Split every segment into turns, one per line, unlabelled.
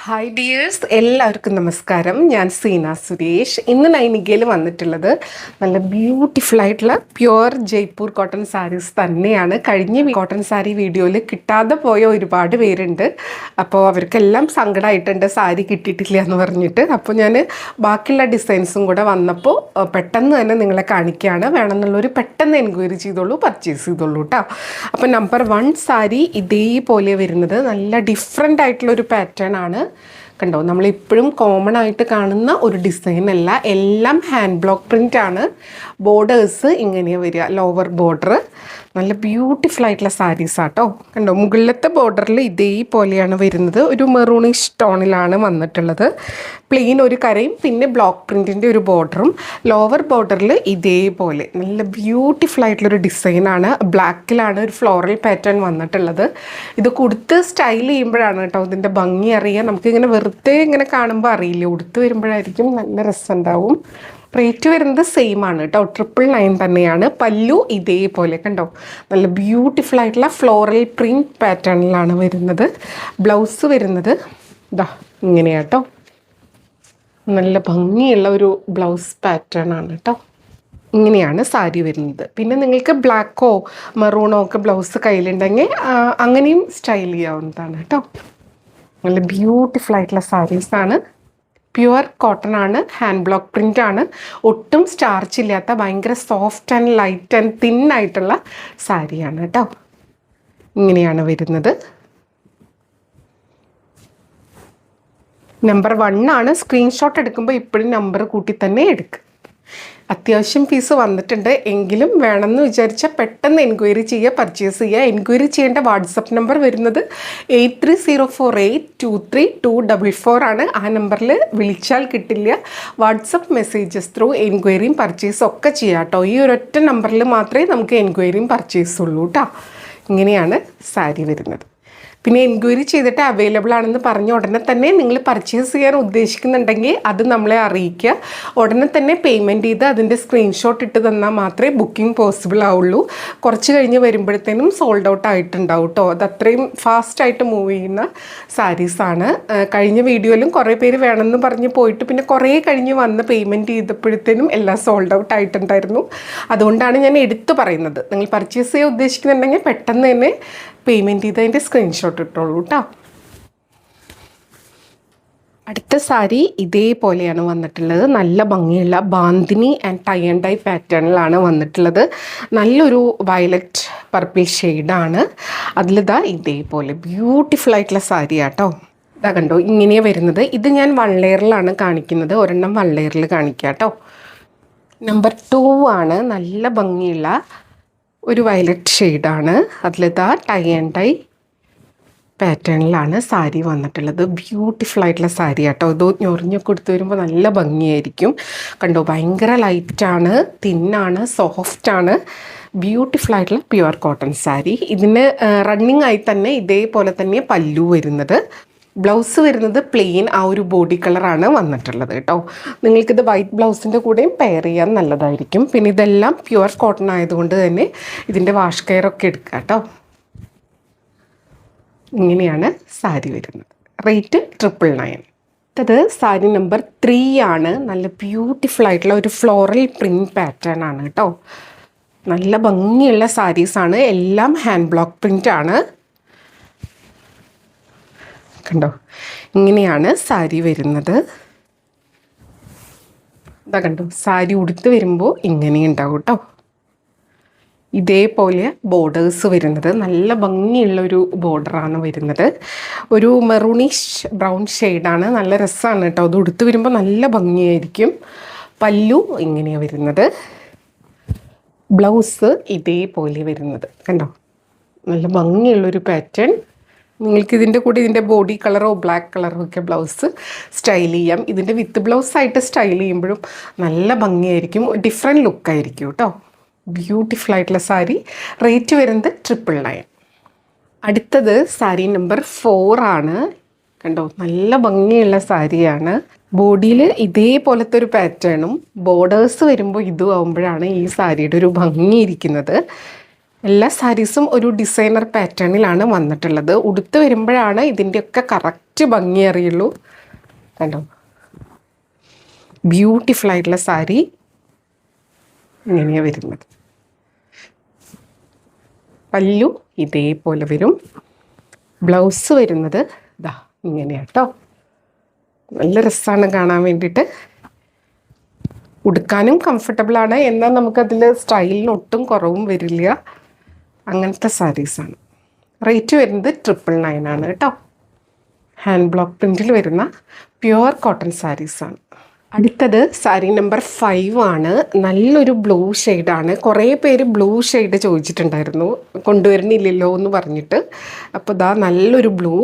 Hi dears, എല്ലാവർക്കും നമസ്കാരം. ഞാൻ സീന സുരേഷ്. ഇന്ന് നൈനികയിൽ വന്നിട്ടുള്ളത് നല്ല ബ്യൂട്ടിഫുൾ ആയിട്ടുള്ള പ്യുവർ ജയ്പൂർ കോട്ടൺ സാരീസ് തന്നെയാണ്. കഴിഞ്ഞ കോട്ടൺ സാരി വീഡിയോയിൽ കിട്ടാതെ പോയ ഒരുപാട് പേരുണ്ട്. അപ്പോൾ അവർക്കെല്ലാം സങ്കടമായിട്ടുണ്ട് സാരി കിട്ടിയിട്ടില്ല എന്ന് പറഞ്ഞിട്ട്. അപ്പോൾ ഞാൻ ബാക്കിയുള്ള ഡിസൈൻസും കൂടെ വന്നപ്പോൾ പെട്ടെന്ന് തന്നെ നിങ്ങളെ കാണിക്കുകയാണ്. വേണമെന്നുള്ളൊരു പെട്ടെന്ന് എൻക്വയറി ചെയ്തോളൂ, പർച്ചേസ് ചെയ്തോളൂ കേട്ടോ. അപ്പോൾ നമ്പർ 1 സാരി ഇതേപോലെ വരുന്നത് നല്ല ഡിഫറെൻ്റ് ആയിട്ടുള്ളൊരു പാറ്റേൺ ആണ്. കണ്ടോ, നമ്മളിപ്പോഴും കോമൺ ആയിട്ട് കാണുന്ന ഒരു ഡിസൈൻ അല്ല, എല്ലാം ഹാൻഡ് ബ്ലോക്ക് പ്രിൻ്റ് ആണ്. ബോർഡേഴ്സ് ഇങ്ങനെയാണ് വരിക, ലോവർ ബോർഡർ. നല്ല ബ്യൂട്ടിഫുൾ ആയിട്ടുള്ള സാരീസ് ആട്ടോ. കണ്ടോ, മുകളിലത്തെ ബോർഡറിൽ ഇതേപോലെയാണ് വരുന്നത്. ഒരു മെറൂണിഷ് ടോണിലാണ് വന്നിട്ടുള്ളത്. പ്ലെയിൻ ഒരു കരയും പിന്നെ ബ്ലോക്ക് പ്രിൻറ്റിൻ്റെ ഒരു ബോർഡറും. ലോവർ ബോർഡറിൽ ഇതേപോലെ നല്ല ബ്യൂട്ടിഫുൾ ആയിട്ടുള്ളൊരു ഡിസൈനാണ്. ബ്ലാക്കിലാണ് ഒരു ഫ്ലോറൽ പാറ്റേൺ വന്നിട്ടുള്ളത്. ഇത് കൊടുത്ത് സ്റ്റൈൽ ചെയ്യുമ്പോഴാണ് കേട്ടോ ഇതിൻ്റെ ഭംഗി അറിയുക. നമുക്കിങ്ങനെ വെറുതെ ഇങ്ങനെ കാണുമ്പോൾ അറിയില്ല, ഉടുത്ത് വരുമ്പോഴായിരിക്കും നല്ല രസമുണ്ടാവും. റേറ്റ് വരുന്നത് സെയിം ആണ് കേട്ടോ, 999 തന്നെയാണ്. പല്ലു ഇതേപോലെ കണ്ടോ, നല്ല ബ്യൂട്ടിഫുൾ ആയിട്ടുള്ള ഫ്ലോറൽ പ്രിൻറ്റ് പാറ്റേണിലാണ് വരുന്നത്. ബ്ലൗസ് വരുന്നത് ഇതാ ഇങ്ങനെയാട്ടോ, നല്ല ഭംഗിയുള്ള ഒരു ബ്ലൗസ് പാറ്റേൺ ആണ് കേട്ടോ. ഇങ്ങനെയാണ് സാരി വരുന്നത്. പിന്നെ നിങ്ങൾക്ക് ബ്ലാക്കോ മെറൂണോ ഒക്കെ ബ്ലൗസ് കയ്യിലുണ്ടെങ്കിൽ അങ്ങനെയും സ്റ്റൈൽ ചെയ്യാവുന്നതാണ് കേട്ടോ. നല്ല ബ്യൂട്ടിഫുൾ ആയിട്ടുള്ള സാരീസാണ്. പ്യുവർ കോട്ടൺ ആണ്, ഹാൻഡ് ബ്ലോക്ക് പ്രിൻ്റ് ആണ്. ഒട്ടും സ്റ്റാർച്ച് ഇല്ലാത്ത ഭയങ്കര soft and light and thin ആയിട്ടുള്ള സാരിയാണ് കേട്ടോ. ഇങ്ങനെയാണ് വരുന്നത്. നമ്പർ 1 ആണ്. സ്ക്രീൻഷോട്ട് എടുക്കുമ്പോൾ ഇപ്പോഴും നമ്പർ കൂട്ടി തന്നെ എടുക്കുക. അത്യാവശ്യം പീസ് വന്നിട്ടുണ്ട്, എങ്കിലും വേണമെന്ന് വിചാരിച്ചാൽ പെട്ടെന്ന് എൻക്വയറി ചെയ്യുക, പർച്ചേസ് ചെയ്യുക. എൻക്വയറി ചെയ്യേണ്ട വാട്സപ്പ് നമ്പർ വരുന്നത് 8304823244 ആണ്. ആ നമ്പറിൽ വിളിച്ചാൽ കിട്ടില്ല. വാട്സപ്പ് മെസ്സേജസ് ത്രൂ എൻക്വയറിയും പർച്ചേസും ഒക്കെ ചെയ്യാം കേട്ടോ. ഈ ഒരൊറ്റ നമ്പറിൽ മാത്രമേ നമുക്ക് എൻക്വയറിയും പർച്ചേസും ഉള്ളൂ കേട്ടോ. ഇങ്ങനെയാണ് സാരി വരുന്നത്. പിന്നെ എൻക്വയറി ചെയ്തിട്ട് അവൈലബിൾ ആണെന്ന് പറഞ്ഞ ഉടനെ തന്നെ നിങ്ങൾ പർച്ചേസ് ചെയ്യാൻ ഉദ്ദേശിക്കുന്നുണ്ടെങ്കിൽ അത് നമ്മളെ അറിയിക്കുക. ഉടനെ തന്നെ പേയ്മെൻറ്റ് ചെയ്ത് അതിൻ്റെ സ്ക്രീൻഷോട്ട് ഇട്ട് തന്നാൽ മാത്രമേ ബുക്കിംഗ് പോസിബിൾ ആവുള്ളൂ. കുറച്ച് കഴിഞ്ഞ് വരുമ്പോഴത്തേനും സോൾഡ് ഔട്ട് ആയിട്ടുണ്ടാവും കേട്ടോ. അത് അത്രയും ഫാസ്റ്റായിട്ട് മൂവ് ചെയ്യുന്ന സാരീസാണ്. കഴിഞ്ഞ വീഡിയോയിലും കുറേ പേര് വേണമെന്ന് പറഞ്ഞ് പോയിട്ട് പിന്നെ കുറേ കഴിഞ്ഞ് വന്ന് പേയ്മെൻറ്റ് ചെയ്തപ്പോഴത്തേനും എല്ലാം സോൾഡ് ഔട്ട് ആയിട്ടുണ്ടായിരുന്നു. അതുകൊണ്ടാണ് ഞാൻ എടുത്തു പറയുന്നത്. നിങ്ങൾ പർച്ചേസ് ചെയ്യാൻ ഉദ്ദേശിക്കുന്നുണ്ടെങ്കിൽ പെട്ടെന്ന് തന്നെ പേയ്മെൻറ്റ് ചെയ്തതിൻ്റെ സ്ക്രീൻഷോട്ട് ഇട്ടോളൂ കേട്ടോ. അടുത്ത സാരി ഇതേപോലെയാണ് വന്നിട്ടുള്ളത്. നല്ല ഭംഗിയുള്ള bandhani and tie and dye പാറ്റേണിലാണ് വന്നിട്ടുള്ളത്. നല്ലൊരു വയലറ്റ് പർപ്പിൾ ഷെയ്ഡാണ്. അതിലിതാ ഇതേപോലെ ബ്യൂട്ടിഫുൾ ആയിട്ടുള്ള സാരി ആട്ടോ. ഇതാ കണ്ടോ, ഇങ്ങനെയാണ് വരുന്നത്. ഇത് ഞാൻ 1 ലെയറിലാണ് കാണിക്കുന്നത്, ഒരെണ്ണം 1 ലെയറിൽ കാണിക്കാം കേട്ടോ. നമ്പർ 2 ആണ്. നല്ല ഭംഗിയുള്ള ഒരു വയലറ്റ് ഷെയ്ഡാണ്. അതിലിതാ ടൈ ആൻഡ് ഡൈ പാറ്റേണിലാണ് സാരി വന്നിട്ടുള്ളത്. ബ്യൂട്ടിഫുൾ ആയിട്ടുള്ള സാരി കേട്ടോ. ഇത് ഞൊറിഞ്ഞൊക്കെ കൊടുത്ത് വരുമ്പോൾ നല്ല ഭംഗിയായിരിക്കും. കണ്ടോ, ഭയങ്കര ലൈറ്റാണ്, തിന്നാണ്, സോഫ്റ്റാണ്. ബ്യൂട്ടിഫുൾ ആയിട്ടുള്ള പ്യുവർ കോട്ടൺ സാരി. ഇതിന് റണ്ണിങ് ആയി തന്നെ ഇതേപോലെ തന്നെ പല്ലു വരുന്നത്. ബ്ലൗസ് വരുന്നത് പ്ലെയിൻ ആ ഒരു ബോഡി കളറാണ് വന്നിട്ടുള്ളത് കേട്ടോ. നിങ്ങൾക്കിത് വൈറ്റ് ബ്ലൗസിൻ്റെ കൂടെയും പെയർ ചെയ്യാൻ നല്ലതായിരിക്കും. പിന്നെ ഇതെല്ലാം പ്യുവർ കോട്ടൺ ആയതുകൊണ്ട് തന്നെ ഇതിൻ്റെ വാഷ് കെയർ ഒക്കെ എടുക്കുക കേട്ടോ. ഇങ്ങനെയാണ് സാരി വരുന്നത്. റേറ്റ് 999. അത് സാരി നമ്പർ 3 ആണ്. നല്ല ബ്യൂട്ടിഫുൾ ആയിട്ടുള്ള ഒരു ഫ്ലോറൽ പ്രിൻറ്റ് പാറ്റേൺ ആണ് കേട്ടോ. നല്ല ഭംഗിയുള്ള സാരീസാണ്. എല്ലാം ഹാൻഡ് ബ്ലോക്ക് പ്രിൻ്റ് ആണ്. കണ്ടോ, ഇങ്ങനെയാണ് സാരി വരുന്നത്. ഇതാ കണ്ടോ, സാരി ഉടുത്ത് വരുമ്പോൾ ഇങ്ങനെയുണ്ടാവും കേട്ടോ. ഇതേപോലെ ബോർഡേഴ്സ് വരുന്നത് നല്ല ഭംഗിയുള്ളൊരു ബോർഡറാണ് വരുന്നത്. ഒരു മെറൂണിഷ് ബ്രൗൺ ഷെയ്ഡാണ്. നല്ല രസമാണ് കേട്ടോ. അത് ഉടുത്ത് വരുമ്പോൾ നല്ല ഭംഗിയായിരിക്കും. പല്ലു ഇങ്ങനെയാണ് വരുന്നത്. ബ്ലൗസ് ഇതേപോലെ വരുന്നത് കണ്ടോ. നല്ല ഭംഗിയുള്ളൊരു പാറ്റേൺ. നിങ്ങൾക്ക് ഇതിൻ്റെ കൂടെ ഇതിൻ്റെ ബോഡി കളറോ ബ്ലാക്ക് കളറോ ഒക്കെ ബ്ലൗസ് സ്റ്റൈൽ ചെയ്യാം. ഇതിൻ്റെ വിത്ത് ബ്ലൗസായിട്ട് സ്റ്റൈൽ ചെയ്യുമ്പോഴും നല്ല ഭംഗിയായിരിക്കും, ഡിഫറെൻറ്റ് ലുക്കായിരിക്കും കേട്ടോ. ബ്യൂട്ടിഫുൾ ആയിട്ടുള്ള സാരി. റേറ്റ് വരുന്നത് 999. അടുത്തത് സാരി നമ്പർ 4 ആണ്. കണ്ടോ, നല്ല ഭംഗിയുള്ള സാരിയാണ്. ബോഡിയിൽ ഇതേപോലത്തെ ഒരു പാറ്റേണും ബോർഡേഴ്സ് വരുമ്പോൾ ഇതും ആകുമ്പോഴാണ് ഈ സാരിയുടെ ഒരു ഭംഗിയിരിക്കുന്നത്. എല്ലാ സാരീസും ഒരു ഡിസൈനർ പാറ്റേണിലാണ് വന്നിട്ടുള്ളത്. ഉടുത്ത് വരുമ്പോഴാണ് ഇതിൻ്റെയൊക്കെ കറക്റ്റ് ഭംഗി അറിയുള്ളൂ. കണ്ടോ, ബ്യൂട്ടിഫുൾ ആയിട്ടുള്ള സാരി ഇങ്ങനെയാണ് വരുന്നത്. പല്ലു ഇതേപോലെ വരും. ബ്ലൗസ് വരുന്നത് ഇതാ ഇങ്ങനെയാട്ടോ. നല്ല രസമാണ് കാണാൻ വേണ്ടിയിട്ട്. ഉടുക്കാനും കംഫർട്ടബിളാണ്, എന്നാൽ നമുക്കതിൽ സ്റ്റൈലിന് ഒട്ടും കുറവും വരില്ല. അങ്ങനത്തെ സാരീസാണ്. റേറ്റ് വരുന്നത് 999 ആണ് കേട്ടോ. ഹാൻഡ് ബ്ലോക്ക് പ്രിൻറ്റിൽ വരുന്ന പ്യുവർ കോട്ടൺ സാരീസാണ്. അടുത്തത് സാരി നമ്പർ 5 ആണ്. നല്ലൊരു ബ്ലൂ ഷെയ്ഡാണ്. കുറേ പേര് ബ്ലൂ ഷെയ്ഡ് ചോദിച്ചിട്ടുണ്ടായിരുന്നു, കൊണ്ടുവരുന്നില്ലല്ലോ എന്ന് പറഞ്ഞിട്ട്. അപ്പോൾ ഇതാ നല്ലൊരു ബ്ലൂ,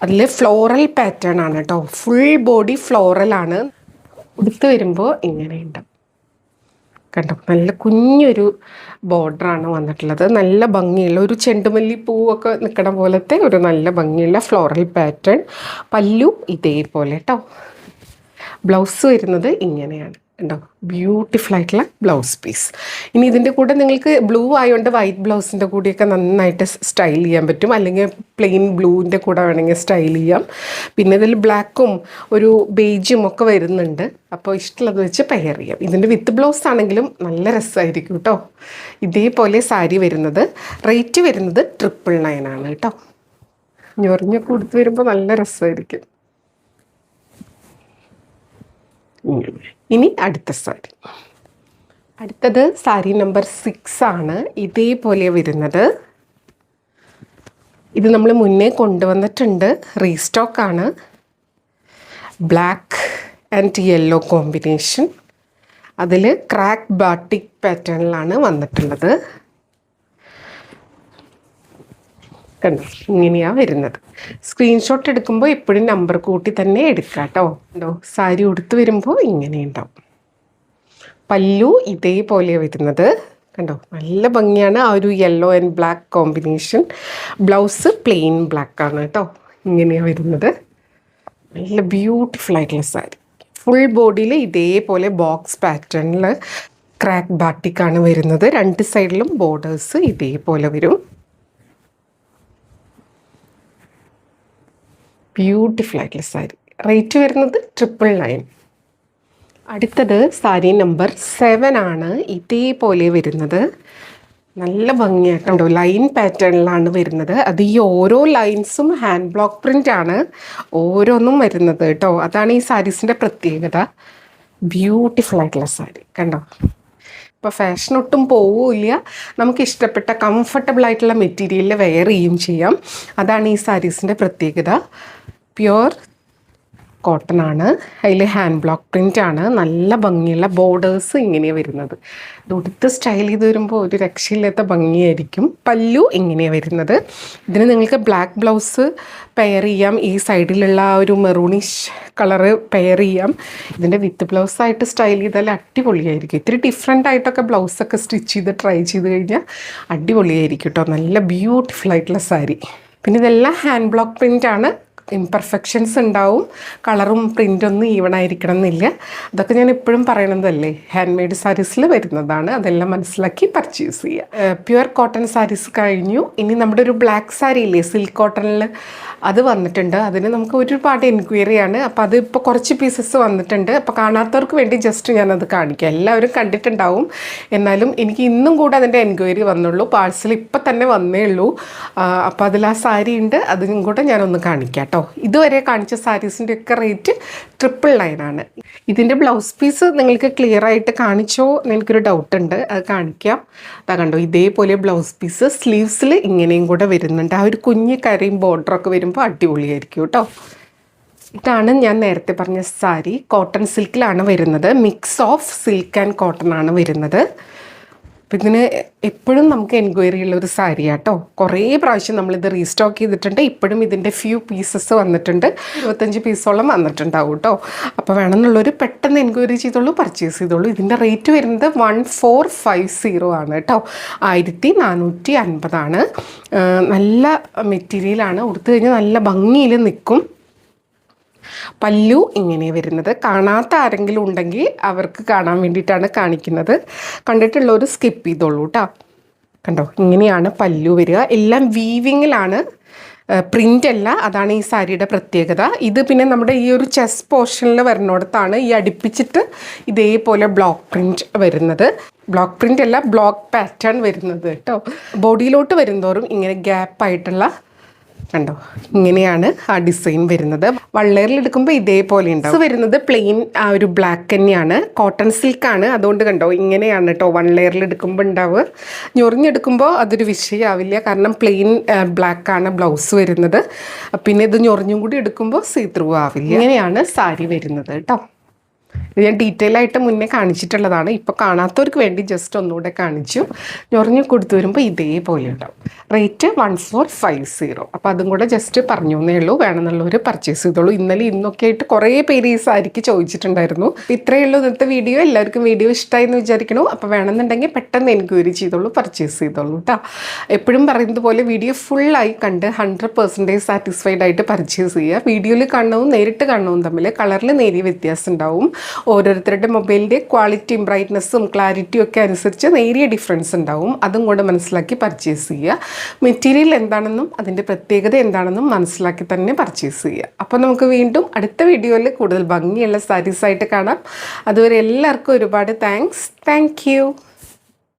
അതിൽ ഫ്ലോറൽ പാറ്റേൺ ആണ് കേട്ടോ. ഫുൾ ബോഡി ഫ്ലോറലാണ്. ഉടുത്ത് വരുമ്പോൾ ഇങ്ങനെയുണ്ട്. കണ്ടോ, നല്ല കുഞ്ഞൊരു ബോർഡറാണ് വന്നിട്ടുള്ളത്. നല്ല ഭംഗിയുള്ള ഒരു ചെണ്ടുമല്ലി പൂവൊക്കെ നിൽക്കണ പോലത്തെ ഒരു നല്ല ഭംഗിയുള്ള ഫ്ലോറൽ പാറ്റേൺ. പല്ലു ഇതേപോലെ കേട്ടോ. ബ്ലൗസ് വരുന്നത് ഇങ്ങനെയാണ് ഉണ്ടോ, ബ്യൂട്ടിഫുൾ ആയിട്ടുള്ള ബ്ലൗസ് പീസ്. ഇനി ഇതിൻ്റെ കൂടെ നിങ്ങൾക്ക് ബ്ലൂ ആയതുകൊണ്ട് വൈറ്റ് ബ്ലൗസിൻ്റെ കൂടെയൊക്കെ നന്നായിട്ട് സ്റ്റൈൽ ചെയ്യാൻ പറ്റും, അല്ലെങ്കിൽ പ്ലെയിൻ ബ്ലൂവിൻ്റെ കൂടെ വേണമെങ്കിൽ സ്റ്റൈൽ ചെയ്യാം. പിന്നെ ഇതിൽ ബ്ലാക്കും ഒരു ബേജും ഒക്കെ വരുന്നുണ്ട്. അപ്പോൾ ഇഷ്ടമുള്ളത് വെച്ച് പെയർ ചെയ്യാം. ഇതിൻ്റെ വിത്ത് ബ്ലൗസ് ആണെങ്കിലും നല്ല രസമായിരിക്കും കേട്ടോ. ഇതേപോലെ സാരി വരുന്നത്. റേറ്റ് വരുന്നത് 999 ആണ് കേട്ടോ. ഞൊറിഞ്ഞൊക്കെ കൊടുത്ത് വരുമ്പോൾ നല്ല രസമായിരിക്കും. ഇനി അടുത്ത സാരി. അടുത്തത് സാരി നമ്പർ 6 ആണ്. ഇതേപോലെ വരുന്നത്. ഇത് നമ്മൾ മുന്നേ കൊണ്ടുവന്നിട്ടുണ്ട്, റീസ്റ്റോക്കാണ്. Black and yellow combination. അതിൽ ക്രാക്ക് ബാട്ടിക് പാറ്റേണിലാണ് വന്നിട്ടുള്ളത്. കണ്ടോ, ഇങ്ങനെയാണ് വരുന്നത്. സ്ക്രീൻഷോട്ട് എടുക്കുമ്പോൾ എപ്പോഴും നമ്പർ കൂട്ടി തന്നെ എടുക്കാം കേട്ടോ. ഉണ്ടോ, സാരി ഉടുത്ത് വരുമ്പോൾ ഇങ്ങനെ ഉണ്ടാവും. പല്ലു ഇതേപോലെ വരുന്നത്. കണ്ടോ, നല്ല ഭംഗിയാണ് ആ ഒരു yellow and black combination. Blouse plain black ആണ് കേട്ടോ. ഇങ്ങനെയാണ് വരുന്നത്. നല്ല ബ്യൂട്ടിഫുൾ ആയിട്ടുള്ള സാരി. ഫുൾ ബോഡിയിൽ ഇതേപോലെ ബോക്സ് പാറ്റേണിൽ ക്രാക്ക് ബാട്ടിക്കാണ് വരുന്നത്. രണ്ട് സൈഡിലും ബോർഡേഴ്സ് ഇതേപോലെ വരും. ബ്യൂട്ടിഫുൾ ആയിട്ടുള്ള സാരി. റേറ്റ് വരുന്നത് 999. അടുത്തത് സാരി നമ്പർ 7 ആണ്. ഇതേപോലെ വരുന്നത്. നല്ല ഭംഗിയായിട്ടുണ്ടോ, ലൈൻ പാറ്റേണിലാണ് വരുന്നത്. അത് ഈ ഓരോ ലൈൻസും ഹാൻഡ് ബ്ലോക്ക് പ്രിൻ്റ് ആണ് ഓരോന്നും വരുന്നത് കേട്ടോ. അതാണ് ഈ സാരീസിൻ്റെ പ്രത്യേകത. ബ്യൂട്ടിഫുൾ ആയിട്ടുള്ള സാരി കണ്ടോ. ഇപ്പോൾ ഫാഷൻ ഒട്ടും പോവില്ല. നമുക്ക് ഇഷ്ടപ്പെട്ട കംഫർട്ടബിൾ ആയിട്ടുള്ള മെറ്റീരിയലിൽ വെയർ ചെയ്യും ചെയ്യാം. അതാണ് ഈ സാരീസിൻ്റെ പ്രത്യേകത. പ്യുവർ കോട്ടൺ ആണ്. അതിൽ ഹാൻഡ് ബ്ലോക്ക് പ്രിൻ്റ് ആണ്. നല്ല ഭംഗിയുള്ള ബോർഡേഴ്സ് ഇങ്ങനെയാണ് വരുന്നത്. ഇത് ഉടുത്ത് സ്റ്റൈൽ ചെയ്ത് വരുമ്പോൾ ഒരു രക്ഷയില്ലാത്ത ഭംഗിയായിരിക്കും. പല്ലു ഇങ്ങനെയാണ് വരുന്നത്. ഇതിന് നിങ്ങൾക്ക് ബ്ലാക്ക് ബ്ലൗസ് പെയർ ചെയ്യാം. ഈ സൈഡിലുള്ള ആ ഒരു മെറൂണിഷ് കളറ് പെയർ ചെയ്യാം. ഇതിൻ്റെ വിത്ത് ബ്ലൗസായിട്ട് സ്റ്റൈൽ ചെയ്താൽ അടിപൊളിയായിരിക്കും. ഇത്തിരി ഡിഫറെൻ്റ് ആയിട്ടൊക്കെ ബ്ലൗസൊക്കെ സ്റ്റിച്ച് ചെയ്ത് ട്രൈ ചെയ്ത് കഴിഞ്ഞാൽ അടിപൊളിയായിരിക്കും കേട്ടോ. നല്ല ബ്യൂട്ടിഫുൾ ആയിട്ടുള്ള സാരി. പിന്നെ ഇതെല്ലാം ഹാൻഡ് ബ്ലോക്ക് പ്രിൻ്റ് ആണ്. ഇംപെർഫെക്ഷൻസ് ഉണ്ടാവും. കളറും പ്രിൻ്റൊന്നും ഈവൺ ആയിരിക്കണം എന്നില്ല. അതൊക്കെ ഞാൻ എപ്പോഴും പറയണതല്ലേ, ഹാൻഡ് മെയ്ഡ് സാരീസിൽ വരുന്നതാണ്. അതെല്ലാം മനസ്സിലാക്കി പർച്ചേസ് ചെയ്യുക. പ്യുവർ കോട്ടൺ സാരീസ് കഴിഞ്ഞു. ഇനി നമ്മുടെ ഒരു ബ്ലാക്ക് സാരി ഇല്ലേ, സിൽക്ക് കോട്ടണിൽ, അത് വന്നിട്ടുണ്ട്. അതിന് നമുക്ക് ഒരുപാട് എൻക്വയറിയാണ്. അപ്പോൾ അത് ഇപ്പോൾ കുറച്ച് പീസസ് വന്നിട്ടുണ്ട്. അപ്പോൾ കാണാത്തവർക്ക് വേണ്ടി ജസ്റ്റ് ഞാനത് കാണിക്കാം. എല്ലാവരും കണ്ടിട്ടുണ്ടാവും, എന്നാലും എനിക്ക് ഇന്നും കൂടെ അതിൻ്റെ എൻക്വയറി വന്നുള്ളൂ. പാഴ്സൽ ഇപ്പം തന്നെ വന്നേ ഉള്ളൂ. അപ്പോൾ അതിൽ ആ സാരി ഉണ്ട്, അതും കൂടെ ഞാനൊന്ന് കാണിക്കാം കേട്ടോ. ഇതുവരെ കാണിച്ച സാരീസിൻ്റെ ഒക്കെ റേറ്റ് 999 ആണ്. ഇതിൻ്റെ ബ്ലൗസ് പീസ് നിങ്ങൾക്ക് ക്ലിയർ ആയിട്ട് കാണിച്ചോ എനിക്കൊരു ഡൗട്ട് ഉണ്ട്, അത് കാണിക്കാം. അതാ കണ്ടോ, ഇതേപോലെ ബ്ലൗസ് പീസ് സ്ലീവ്സിൽ ഇങ്ങനെയും കൂടെ വരുന്നുണ്ട്. ആ ഒരു കുഞ്ഞ് കരയും ബോർഡറൊക്കെ വരുമ്പോൾ അടിപൊളിയായിരിക്കും കേട്ടോ. ഇതാണ് ഞാൻ നേരത്തെ പറഞ്ഞ സാരി. കോട്ടൺ സിൽക്കിലാണ് വരുന്നത്. Mix of silk and cotton ആണ് വരുന്നത്. അപ്പം ഇതിന് എപ്പോഴും നമുക്ക് എൻക്വയറി ഉള്ളൊരു സാരി കേട്ടോ. കുറേ പ്രാവശ്യം നമ്മളിത് റീസ്റ്റോക്ക് ചെയ്തിട്ടുണ്ട്. ഇപ്പോഴും ഇതിൻ്റെ ഫ്യൂ പീസസ് വന്നിട്ടുണ്ട്. 25 പീസോളം വന്നിട്ടുണ്ടാവും കേട്ടോ. അപ്പോൾ വേണമെന്നുള്ളൊരു പെട്ടെന്ന് എൻക്വയറി ചെയ്തോളൂ, പർച്ചേസ് ചെയ്തോളൂ. ഇതിൻ്റെ റേറ്റ് വരുന്നത് 1450 ആണ് കേട്ടോ. 1450 ആണ്. നല്ല മെറ്റീരിയലാണ്. ഉടുത്തു കഴിഞ്ഞാൽ നല്ല ഭംഗിയിൽ നിൽക്കും. പല്ലു ഇങ്ങനെ വരുന്നത്. കാണാത്ത ആരെങ്കിലും ഉണ്ടെങ്കിൽ അവർക്ക് കാണാൻ വേണ്ടിയിട്ടാണ് കാണിക്കുന്നത്. കണ്ടിട്ടുള്ളവർ സ്കിപ്പ് ചെയ്തോളൂ കേട്ടോ. കണ്ടോ, ഇങ്ങനെയാണ് പല്ലു വരിക. എല്ലാം വീവിങ്ങിലാണ്, പ്രിൻ്റ് അല്ല. അതാണ് ഈ സാരിയുടെ പ്രത്യേകത. ഇത് പിന്നെ നമ്മുടെ ഈ ഒരു ചെസ്റ്റ് പോർഷനിൽ വരുന്നിടത്താണ് ഈ അടുപ്പിച്ചിട്ട് ഇതേപോലെ ബ്ലോക്ക് പ്രിൻ്റ് വരുന്നത്. ബ്ലോക്ക് പ്രിൻ്റ് അല്ല, ബ്ലോക്ക് പാറ്റേൺ വരുന്നത് കേട്ടോ. ബോഡിയിലോട്ട് വരുന്തോറും ഇങ്ങനെ ഗ്യാപ്പായിട്ടുള്ള, കണ്ടോ, ഇങ്ങനെയാണ് ആ ഡിസൈൻ വരുന്നത്. വള്ളേറിൽ എടുക്കുമ്പോൾ ഇതേപോലെ ഉണ്ടാവും. ഇത് വരുന്നത് പ്ലെയിൻ ആ ഒരു ബ്ലാക്ക് തന്നെയാണ്, കോട്ടൺ സിൽക്കാണ്. അതുകൊണ്ട് കണ്ടോ ഇങ്ങനെയാണ് കേട്ടോ വൺ ലെയറിൽ എടുക്കുമ്പോൾ ഉണ്ടാവുക. ഞൊറിഞ്ഞെടുക്കുമ്പോൾ അതൊരു വിഷയമാവില്ല, കാരണം പ്ലെയിൻ ബ്ലാക്കാണ് ബ്ലൗസ് വരുന്നത്. പിന്നെ ഇത് ഞൊറിഞ്ഞും കൂടി എടുക്കുമ്പോൾ സീ ത്രൂ ആവില്ല. ഇങ്ങനെയാണ് സാരി വരുന്നത് കേട്ടോ. ഇത് ഞാൻ ഡീറ്റെയിൽ ആയിട്ട് മുന്നേ കാണിച്ചിട്ടുള്ളതാണ്. ഇപ്പോൾ കാണാത്തവർക്ക് വേണ്ടി ജസ്റ്റ് ഒന്നുകൂടെ കാണിച്ചു. ഞൊറിഞ്ഞ് കൊടുത്തു വരുമ്പോൾ ഇതേപോലെ ഉണ്ടാവും. റേറ്റ് 1450. അപ്പോൾ അതും കൂടെ ജസ്റ്റ് പറഞ്ഞു എന്നേ ഉള്ളൂ. വേണമെന്നുള്ളവർ പർച്ചേസ് ചെയ്തോളൂ. ഇന്നലെ ഇന്നൊക്കെ ആയിട്ട് കുറേ പേര് ഈ സാരിക്ക് ചോദിച്ചിട്ടുണ്ടായിരുന്നു. ഇത്രയേ ഉള്ളൂ ഇന്നത്തെ വീഡിയോ. എല്ലാവർക്കും വീഡിയോ ഇഷ്ടമായി എന്ന് വിചാരിക്കണു. അപ്പോൾ വേണമെന്നുണ്ടെങ്കിൽ പെട്ടെന്ന് എൻക്വയറി ചെയ്തോളൂ, പർച്ചേസ് ചെയ്തോളൂ കേട്ടോ. എപ്പോഴും പറയുന്നത് പോലെ വീഡിയോ ഫുള്ളായി കണ്ട് 100% സാറ്റിസ്ഫൈഡ് ആയിട്ട് പർച്ചേസ് ചെയ്യുക. വീഡിയോയിൽ കാണണവും നേരിട്ട് കാണണവും തമ്മിൽ കളറിൽ നേരിയ വ്യത്യാസം ഉണ്ടാവും. ഓരോരുത്തരുടെ മൊബൈലിൻ്റെ ക്വാളിറ്റിയും ബ്രൈറ്റ്നസ്സും ക്ലാരിറ്റിയും ഒക്കെ അനുസരിച്ച് നേരിയ ഡിഫറൻസ് ഉണ്ടാവും. അതും കൂടെ മനസ്സിലാക്കി പർച്ചേസ് ചെയ്യുക. മെറ്റീരിയൽ എന്താണെന്നും അതിൻ്റെ പ്രത്യേകത എന്താണെന്നും മനസ്സിലാക്കി തന്നെ പർച്ചേസ് ചെയ്യുക. അപ്പോൾ നമുക്ക് വീണ്ടും അടുത്ത വീഡിയോയിൽ കൂടുതൽ ഭംഗിയുള്ള സാരീസായിട്ട് കാണാം. അതുവരെ എല്ലാവർക്കും ഒരുപാട് താങ്ക്സ്. Thank you.